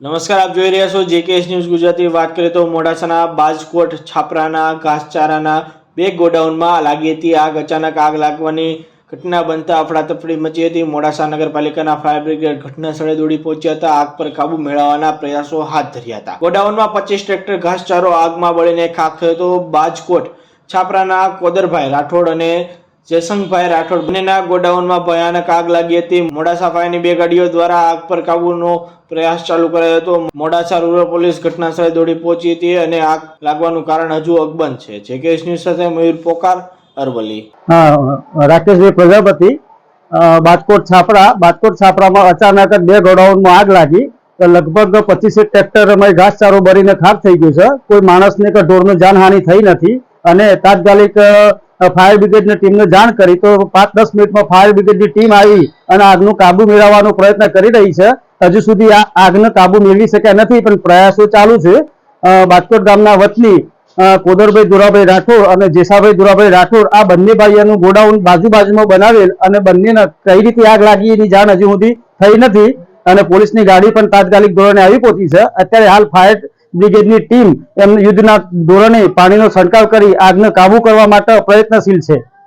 નમસ્કાર, આપ જોઈ રહ્યા છો જેકેએસ ન્યૂઝ ગુજરાતી। વાત કરીએ તો મોડાસાના બાજકોટ છાપરાના ઘાસચારાના બે ગોડાઉનમાં લાગી હતી આગ। અચાનક આગ લાગવાની ઘટના બનતા અફડાતફડી મચી હતી। મોડાસા નગરપાલિકાના ફાયર બ્રિગેડ ઘટના સ્થળે દોડી પહોંચ્યા હતા। આગ પર કાબુ મેળવવાના પ્રયાસો હાથ ધર્યા હતા। ગોડાઉનમાં 25 ટ્રેક્ટર ઘાસચારો આગમાં બળીને ખાખ થયો હતો। બાજકોટ છાપરાના કોદરભાઈ રાઠોડ અને જયસંગભાઈ રાઠોડ બંનેના ગોડાઉનમાં ભયાનક આગ લાગી હતી। મોડાસા ફાયરની બે ગાડીઓ દ્વારા આગ પર કાબૂનો પ્રયાસ ચાલુ કરાયો હતો। મોડાસા રૂરલ પોલીસ ઘટના સ્થળે દોડી પહોંચી હતી અને આગ લાગવાનું કારણ હજુ અકબંધ છે। જેકેએસ ન્યૂઝ સાથે મયુર પોકાર, અરવલ્લી। રાકેશભાઈ પ્રજાપતિ, બાજકોટ છાપરામાં અચાનક જ બે ગોડાઉનમાં આગ લાગી। લગભગ 25 ટ્રેક્ટરમાં ઘાસચારો બળીને ખાખ થઈ ગયું છે। કોઈ માણસને કે ઢોરને જાનહાનિ થઈ નથી અને તાત્કાલિક ફાયર બ્રિગેડની ટીમને જાણ કરી તો 5-10 મિનિટમાં ફાયર બ્રિગેડની ટીમ આવી અને આગનું કાબુ મેળવવાનો પ્રયત્ન કરી રહી છે। હજુ સુધી આ આગનો કાબુ મેળવી શક્યા નથી, પણ પ્રયાસો ચાલુ છે। બાજકોટ ગામના વતની કોદરભાઈ દુરાભાઈ રાઠોડ અને જેસાભાઈ દુરાભાઈ રાઠોડ આ બંને ભાઈઓનું ગોડાઉન બાજુમાં બનાવેલ અને બંનેને કઈ રીતે આગ લાગી એની જાણ હજુ સુધી થઈ નથી અને પોલીસની ગાડી પણ તાત્કાલિક ધોરણે આવી પહોંચી છે। અત્યારે હાલ ફાયર બ્રિગેડની ટીમ એમને યુદ્ધના ધોરણે પાણીનો છંટકાવ કરી આગને કાબુ કરવા માટે પ્રયત્નશીલ છે।